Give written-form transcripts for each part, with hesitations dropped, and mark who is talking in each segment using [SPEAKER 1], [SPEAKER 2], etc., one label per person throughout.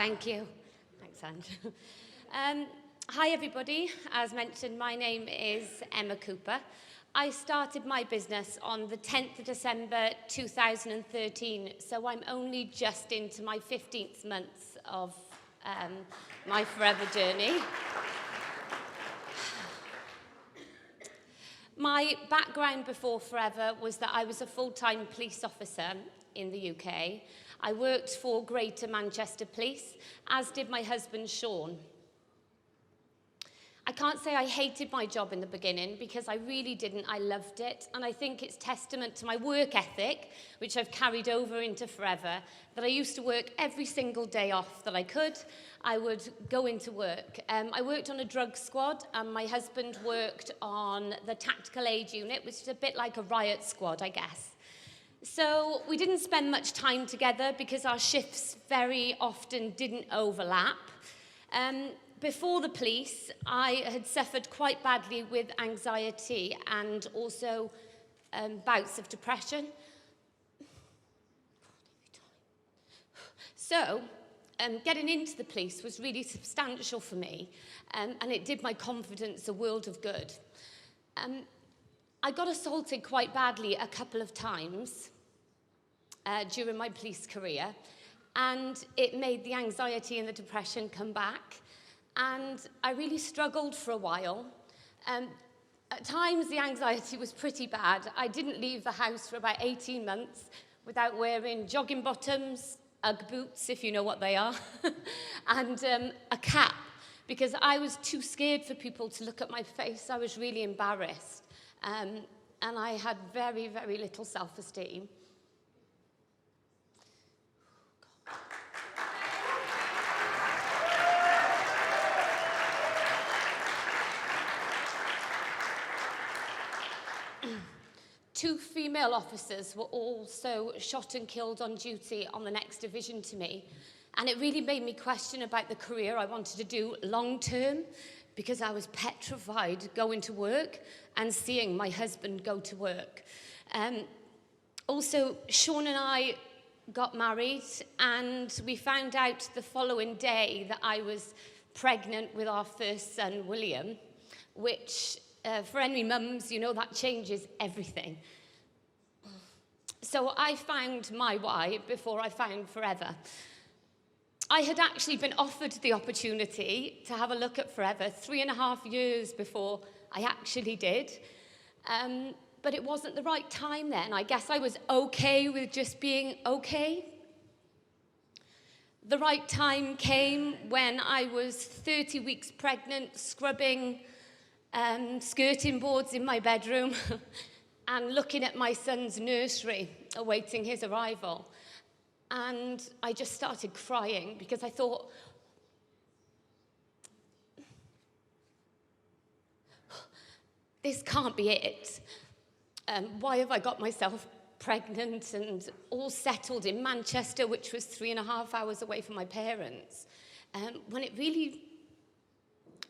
[SPEAKER 1] Thank you. Thanks, Andrew. Hi, everybody. As mentioned, my name is Emma Cooper. I started my business on the 10th of December 2013, so I'm only just into my 15th month of my forever journey. My background before Forever was that I was a full-time police officer in the UK. I worked for Greater Manchester Police, as did my husband, Sean. I can't say I hated my job in the beginning, because I really didn't. I loved it, and I think it's testament to my work ethic, which I've carried over into Forever, that I used to work every single day off that I could. I would go into work. I worked on a drug squad, and my husband worked on the tactical aid unit, which is a bit like a riot squad, I guess. So we didn't spend much time together because our shifts very often didn't overlap. Before the police, I had suffered quite badly with anxiety and also bouts of depression. So getting into the police was really substantial for me, and it did my confidence a world of good. I got assaulted quite badly a couple of times during my police career, and it made the anxiety and the depression come back. And I really struggled for a while. At times, the anxiety was pretty bad. I didn't leave the house for about 18 months without wearing jogging bottoms, Ugg boots, if you know what they are, and a cap, because I was too scared for people to look at my face. I was really embarrassed. And I had very, very little self-esteem. Two female officers were also shot and killed on duty on the next division to me. And it really made me question about the career I wanted to do long term, because I was petrified going to work and seeing my husband go to work. Also, Sean and I got married, and we found out the following day that I was pregnant with our first son, William, which for any mums, you know that changes everything. So I found my why before I found Forever. I had actually been offered the opportunity to have a look at Forever 3.5 years before I actually did. But it wasn't the right time then. I guess I was okay with just being okay. The right time came when I was 30 weeks pregnant, scrubbing skirting boards in my bedroom and looking at my son's nursery, awaiting his arrival. And I just started crying because I thought, this can't be it. Why have I got myself pregnant and all settled in Manchester, which was 3.5 hours away from my parents, when it really,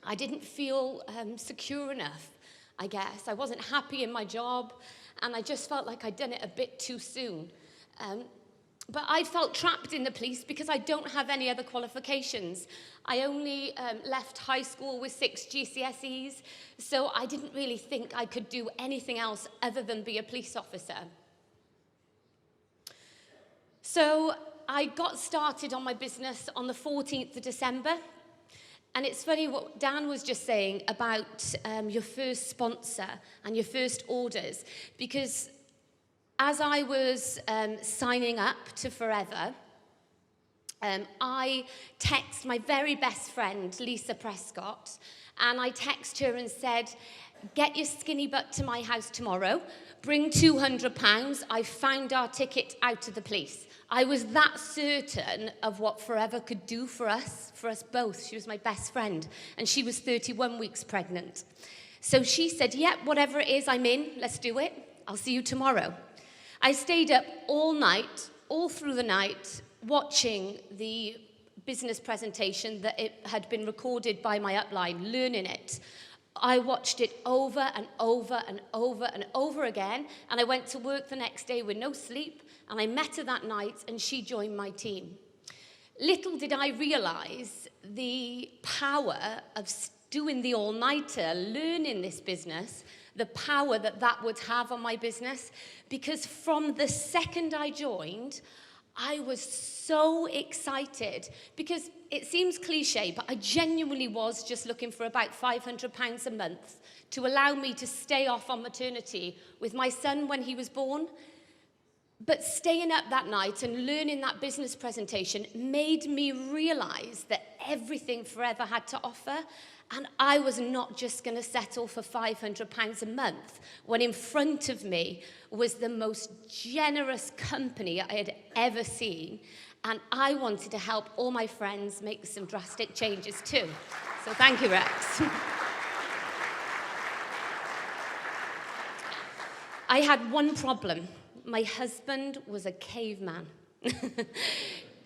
[SPEAKER 1] I didn't feel secure enough, I guess. I wasn't happy in my job, and I just felt like I'd done it a bit too soon. But I felt trapped in the police because I don't have any other qualifications. I only left high school with 6 GCSEs, so I didn't really think I could do anything else other than be a police officer. So I got started on my business on the 14th of December. And it's funny what Dan was just saying about your first sponsor and your first orders, because as I was signing up to Forever, I text my very best friend, Lisa Prescott, and I text her and said, get your skinny butt to my house tomorrow, bring £200, I've found our ticket out of the police. I was that certain of what Forever could do for us both. She was my best friend, and she was 31 weeks pregnant. So she said, yep, whatever it is, I'm in, let's do it. I'll see you tomorrow. I stayed up all night, all through the night, watching the business presentation that it had been recorded by my upline, learning it. I watched it over and over and over and over again, and I went to work the next day with no sleep, and I met her that night, and she joined my team. Little did I realise the power of doing the all-nighter, learning this business, the power that that would have on my business. Because from the second I joined, I was so excited, because it seems cliche, but I genuinely was just looking for about £500 a month to allow me to stay off on maternity with my son when he was born. But staying up that night and learning that business presentation made me realize that everything Forever had to offer. And I was not just going to settle for £500 a month when in front of me was the most generous company I had ever seen. And I wanted to help all my friends make some drastic changes too. So thank you, Rex. I had one problem. My husband was a caveman.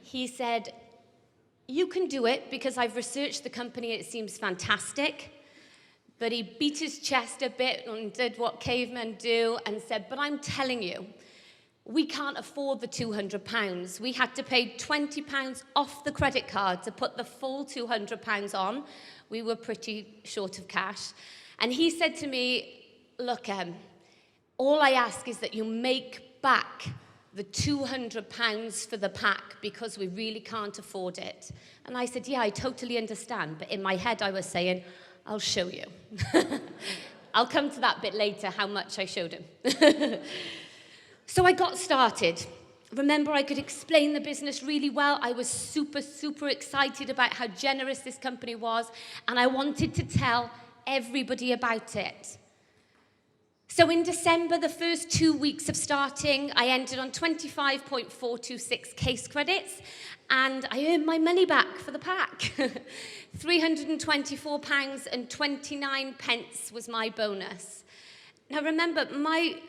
[SPEAKER 1] He said, "You can do it because I've researched the company, it seems fantastic." But he beat his chest a bit and did what cavemen do and said, "But I'm telling you, we can't afford the £200. We had to pay £20 off the credit card to put the full £200 on. We were pretty short of cash." And he said to me, "Look, all I ask is that you make back the £200 for the pack because we really can't afford it." And I said, "Yeah, I totally understand." But in my head, I was saying, "I'll show you." I'll come to that bit later, how much I showed him. So I got started. Remember, I could explain the business really well. I was super, super excited about how generous this company was, and I wanted to tell everybody about it. So in December, the first 2 weeks of starting, I ended on 25.426 case credits, and I earned my money back for the pack. £324.29 was my bonus. Now remember, my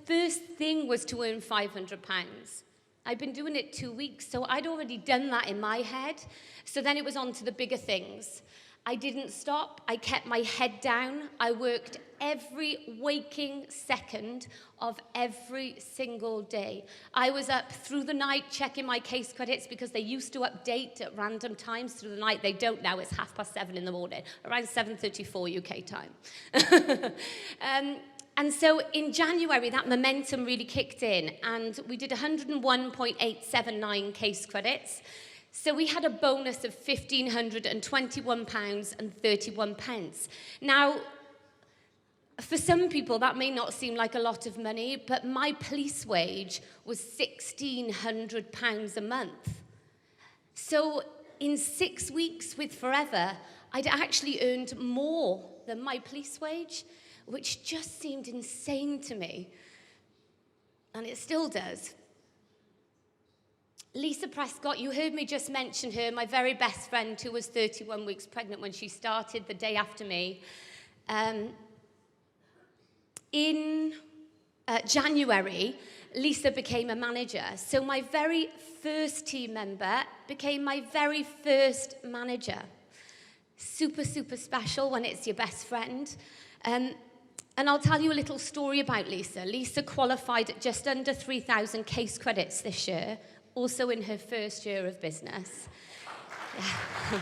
[SPEAKER 1] first thing was to earn £500. I'd been doing it 2 weeks, so I'd already done that in my head. So then it was on to the bigger things. I didn't stop. I kept my head down. I worked every waking second of every single day. I was up through the night checking my case credits because they used to update at random times through the night. They don't now. It's 7:30 in the morning, around 7:34 UK time. And so in January, that momentum really kicked in, and we did 101.879 case credits. So we had a bonus of £1,521.31. Now, for some people, that may not seem like a lot of money, but my police wage was £1,600 a month. So in 6 weeks with Forever, I'd actually earned more than my police wage, which just seemed insane to me. And it still does. Lisa Prescott, you heard me just mention her, my very best friend who was 31 weeks pregnant when she started the day after me. In January, Lisa became a manager. So my very first team member became my very first manager. Super, super special when it's your best friend. And I'll tell you a little story about Lisa. Lisa qualified at just under 3,000 case credits this year, also in her first year of business. Yeah.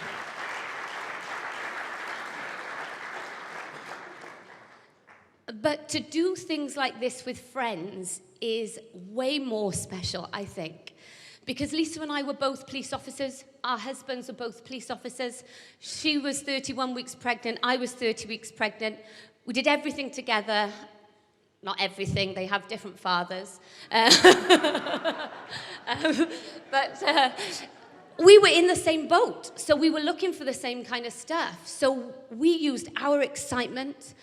[SPEAKER 1] But to do things like this with friends is way more special, I think. Because Lisa and I were both police officers. Our husbands were both police officers. She was 31 weeks pregnant. I was 30 weeks pregnant. We did everything together. Not everything, they have different fathers. But we were in the same boat. So we were looking for the same kind of stuff. So we used our excitement,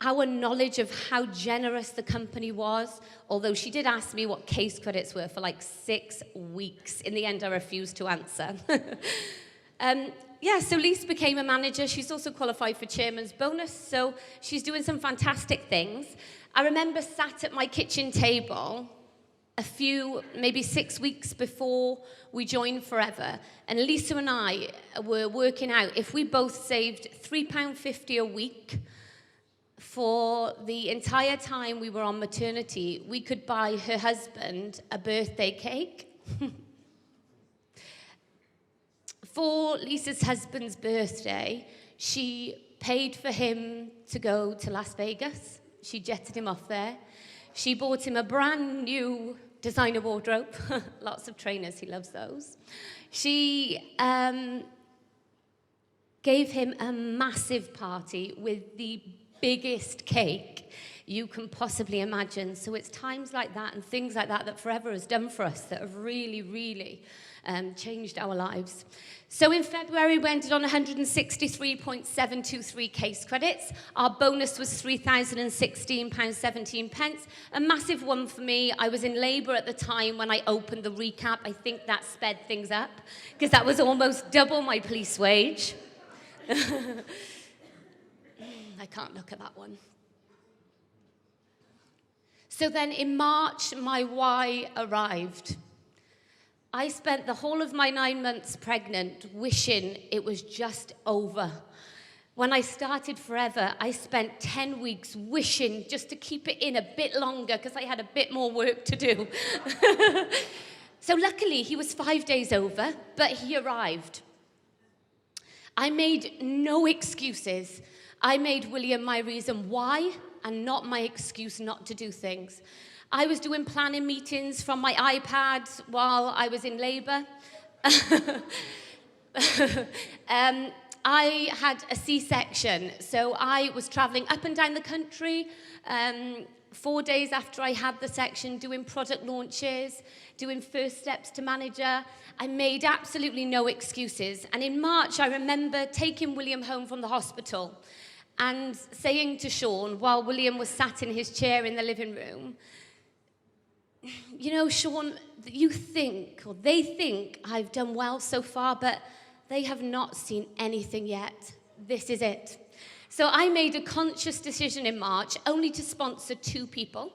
[SPEAKER 1] our knowledge of how generous the company was, although she did ask me what case credits were for like 6 weeks. In the end, I refused to answer. So Lisa became a manager. She's also qualified for chairman's bonus, so she's doing some fantastic things. I remember sat at my kitchen table maybe 6 weeks before we joined Forever, and Lisa and I were working out if we both saved £3.50 a week for the entire time we were on maternity, we could buy her husband a birthday cake. For Lisa's husband's birthday, she paid for him to go to Las Vegas. She jetted him off there. She bought him a brand new designer wardrobe. Lots of trainers, he loves those. She gave him a massive party with the biggest cake you can possibly imagine. So it's times like that and things like that that Forever has done for us that have really, really changed our lives. So in February, we ended on 163.723 case credits. Our bonus was £3,016.17. A massive one for me. I was in labour at the time when I opened the recap. I think that sped things up because that was almost double my police wage. I can't look at that one. So then in March, my why arrived. I spent the whole of my 9 months pregnant wishing it was just over. When I started Forever, I spent 10 weeks wishing just to keep it in a bit longer because I had a bit more work to do. So luckily, he was 5 days over, but he arrived. I made no excuses. I made William my reason why and not my excuse not to do things. I was doing planning meetings from my iPad while I was in labour. I had a C-section, so I was travelling up and down the country 4 days after I had the section, doing product launches, doing first steps to manager. I made absolutely no excuses. And in March, I remember taking William home from the hospital and saying to Sean, while William was sat in his chair in the living room, you know, Sean, you think, or they think I've done well so far, but they have not seen anything yet. This is it. So I made a conscious decision in March only to sponsor 2 people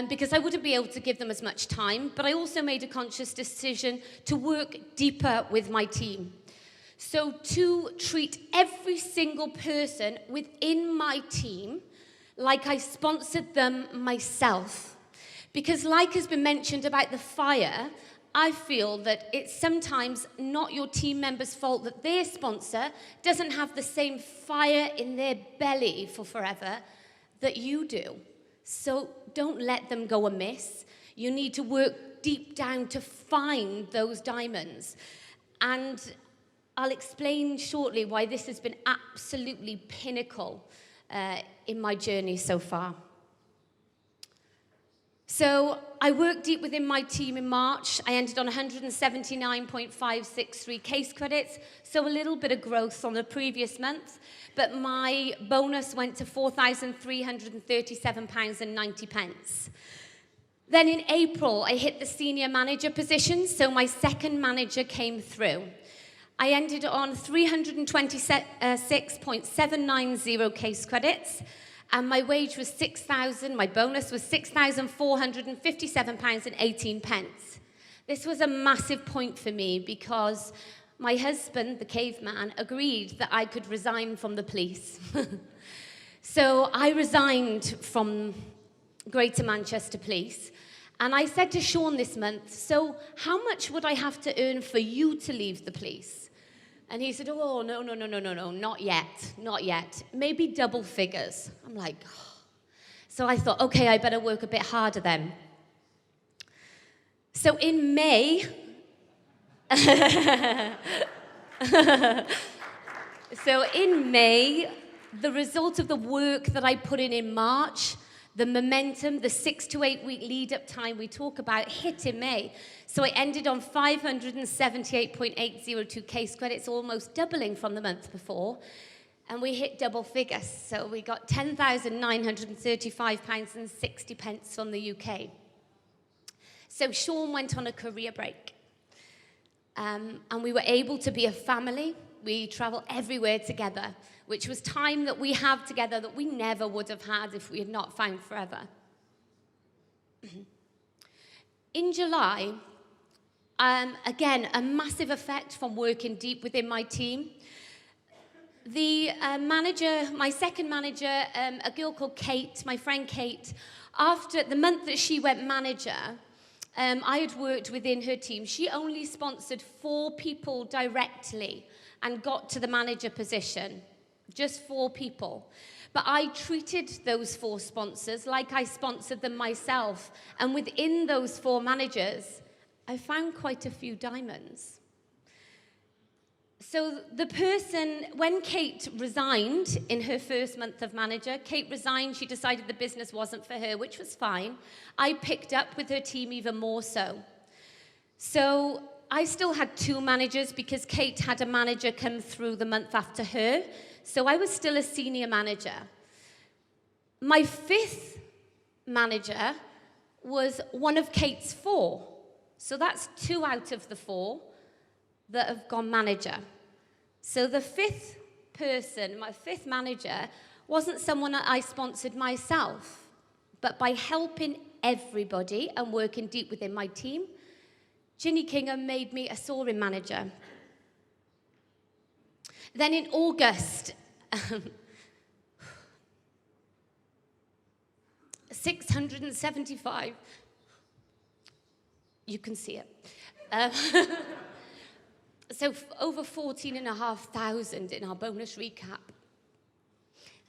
[SPEAKER 1] because I wouldn't be able to give them as much time, but I also made a conscious decision to work deeper with my team. So to treat every single person within my team like I sponsored them myself. Because like has been mentioned about the fire, I feel that it's sometimes not your team member's fault that their sponsor doesn't have the same fire in their belly for Forever that you do. So don't let them go amiss. You need to work deep down to find those diamonds. And I'll explain shortly why this has been absolutely pinnacle in my journey so far. So I worked deep within my team in March. I ended on 179.563 case credits, so a little bit of growth from the previous month, but my bonus went to £4,337.90. Then in April, I hit the senior manager position, so my second manager came through. I ended on 326.790 case credits, and my wage was my bonus was £6,457.18. This was a massive point for me because my husband, the caveman, agreed that I could resign from the police. So I resigned from Greater Manchester Police, and I said to Sean this month, so how much would I have to earn for you to leave the police? And he said, oh, no, not yet. Maybe double figures. I'm like, oh. So I thought, okay, I better work a bit harder then. So in May, the result of the work that I put in March, the momentum, the 6 to 8 week lead-up time we talk about hit in May. So I ended on 578.802 case credits, almost doubling from the month before. And we hit double figures. So we got £10,935.60 from the UK. So Sean went on a career break. And we were able to be a family. We travel everywhere together, which was time that we have together that we never would have had if we had not found Forever. In July, again, a massive effect from working deep within my team. The manager, my second manager, a girl called Kate, my friend Kate, after the month that she went manager, I had worked within her team. She only sponsored 4 people directly and got to the manager position. Just 4 people. But I treated those 4 sponsors like I sponsored them myself. And within those 4 managers, I found quite a few diamonds. So when Kate resigned in her first month of manager, Kate resigned, she decided the business wasn't for her, which was fine. I picked up with her team even more so. So I still had 2 managers because Kate had a manager come through the month after her. So I was still a senior manager. My 5th manager was one of Kate's 4. So that's 2 out of the 4 that have gone manager. So the 5th person, my 5th manager, wasn't someone that I sponsored myself, but by helping everybody and working deep within my team, Ginny Kingham made me a soaring manager. Then in August, 675, you can see it. So over 14,500 in our bonus recap.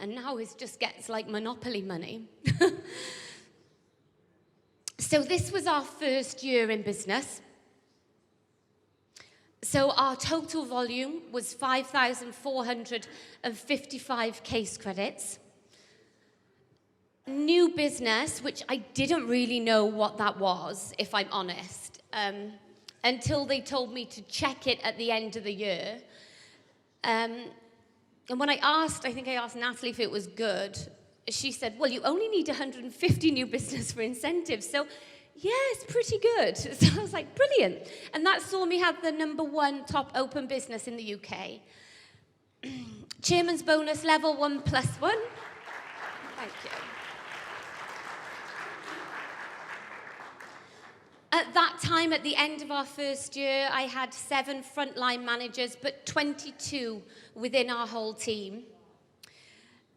[SPEAKER 1] And now it just gets like Monopoly money. So this was our first year in business. So our total volume was 5,455 case credits. New business, which I didn't really know what that was, if I'm honest. Until they told me to check it at the end of the year. And when I think I asked Natalie if it was good, she said, well, you only need 150 new business for incentives. So, yeah, it's pretty good. So I was like, brilliant. And that saw me have the #1 top open business in the UK. Chairman's bonus level 1+1. Thank you. At that time, at the end of our first year, I had 7 frontline managers, but 22 within our whole team.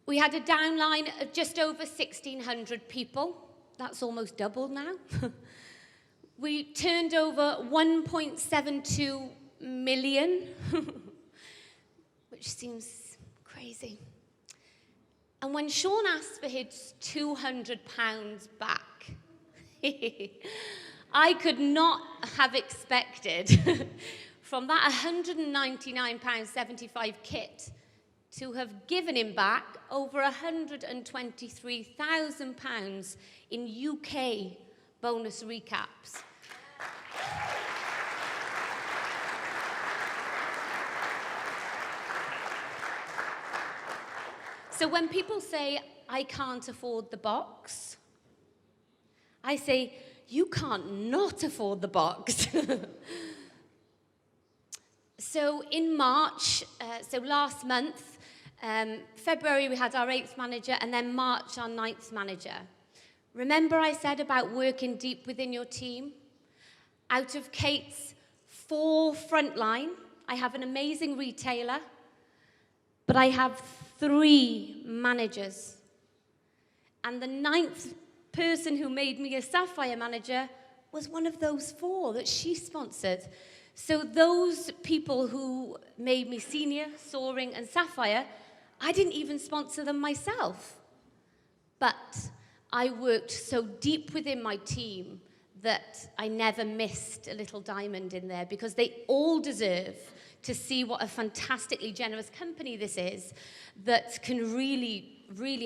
[SPEAKER 1] We had a downline of just over 1,600 people. That's almost double now. We turned over 1.72 million, which seems crazy. And when Sean asked for his £200 back, I could not have expected from that £199.75 kit to have given him back over £123,000 in UK bonus recaps. So when people say, I can't afford the box, I say, you can't not afford the box. So in March, so last month, February we had our 8th manager, and then March our 9th manager. Remember I said about working deep within your team? Out of Kate's 4 frontline, I have an amazing retailer, but I have 3 managers. And the 9th person who made me a Sapphire manager was one of those 4 that she sponsored. So those people who made me senior, soaring, and Sapphire, I didn't even sponsor them myself. But I worked so deep within my team that I never missed a little diamond in there, because they all deserve to see what a fantastically generous company this is that can really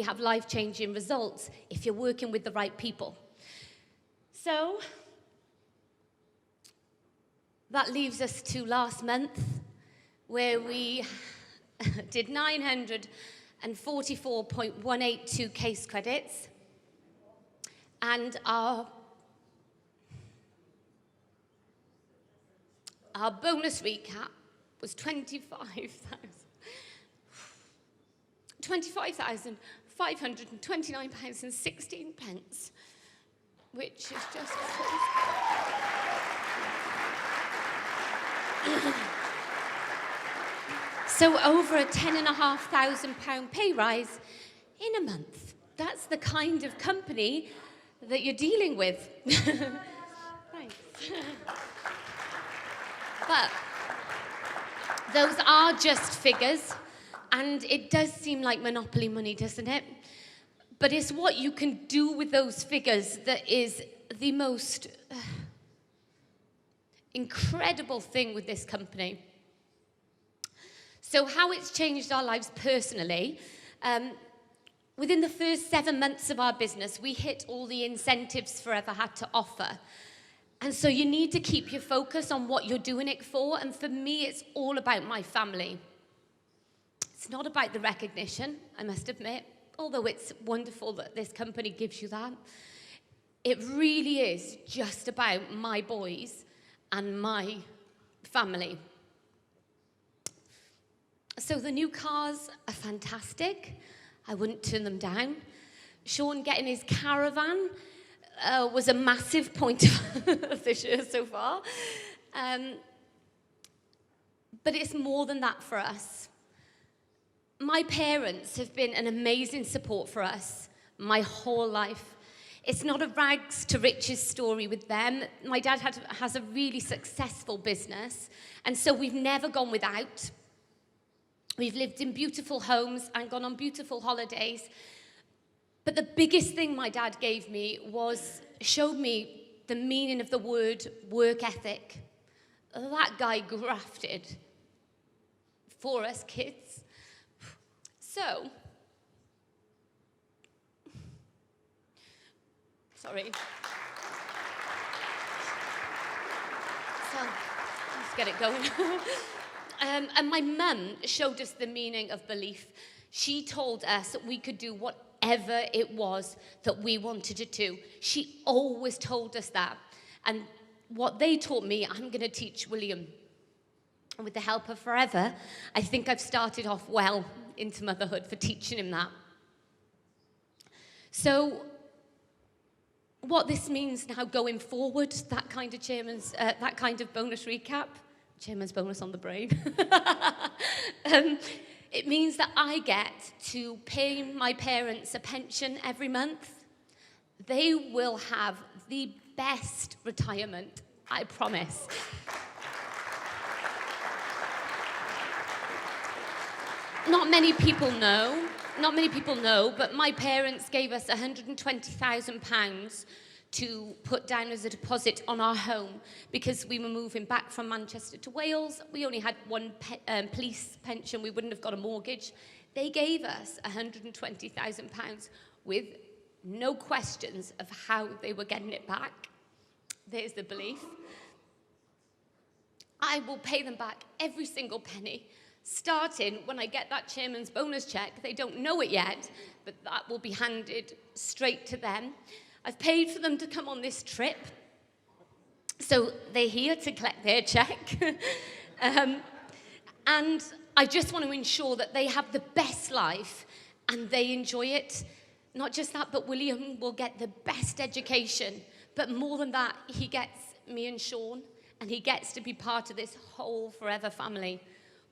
[SPEAKER 1] have life-changing results if you're working with the right people. So that leaves us to last month, where we did 944.182 case credits, and our bonus recap was £25,529.16, which is just so over a £10,500 pay rise in a month. That's the kind of company that you're dealing with. Thanks. But those are just figures, and it does seem like monopoly money, doesn't it? But it's what you can do with those figures that is the most incredible thing with this company. So how it's changed our lives personally, within the first 7 months of our business, we hit all the incentives Forever had to offer. And so you need to keep your focus on what you're doing it for. And for me, it's all about my family. It's not about the recognition, I must admit, although it's wonderful that this company gives you that. It really is just about my boys and my family. So the new cars are fantastic. I wouldn't turn them down. Sean getting his caravan was a massive point of this year so far. But it's more than that for us. My parents have been an amazing support for us my whole life. It's not a rags to riches story with them. My dad has a really successful business, and so we've never gone without. We've lived in beautiful homes and gone on beautiful holidays. But the biggest thing my dad gave me showed me the meaning of the word work ethic. That guy grafted for us kids. So, sorry. So, let's get it going. And my mum showed us the meaning of belief. She told us that we could do whatever it was that we wanted to do. She always told us that. And what they taught me, I'm going to teach William. And with the help of Forever, I think I've started off well into motherhood for teaching him that. So what this means now going forward, that kind of bonus recap, chairman's bonus on the brain. It means that I get to pay my parents a pension every month. They will have the best retirement, I promise. Not many people know, but my parents gave us £120,000 to put down as a deposit on our home because we were moving back from Manchester to Wales. We only had one police pension. We wouldn't have got a mortgage. They gave us £120,000 with no questions of how they were getting it back. There's the belief. I will pay them back every single penny, starting when I get that chairman's bonus check. They don't know it yet, but that will be handed straight to them. I've paid for them to come on this trip, so they're here to collect their check. And I just want to ensure that they have the best life and they enjoy it. Not just that, but William will get the best education. But more than that, he gets me and Sean, and he gets to be part of this whole Forever family,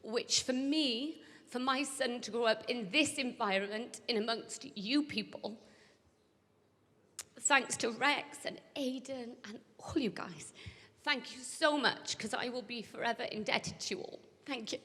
[SPEAKER 1] which for me, for my son to grow up in this environment, in amongst you people, thanks to Rex and Aidan and all you guys, thank you so much, because I will be forever indebted to you all. Thank you.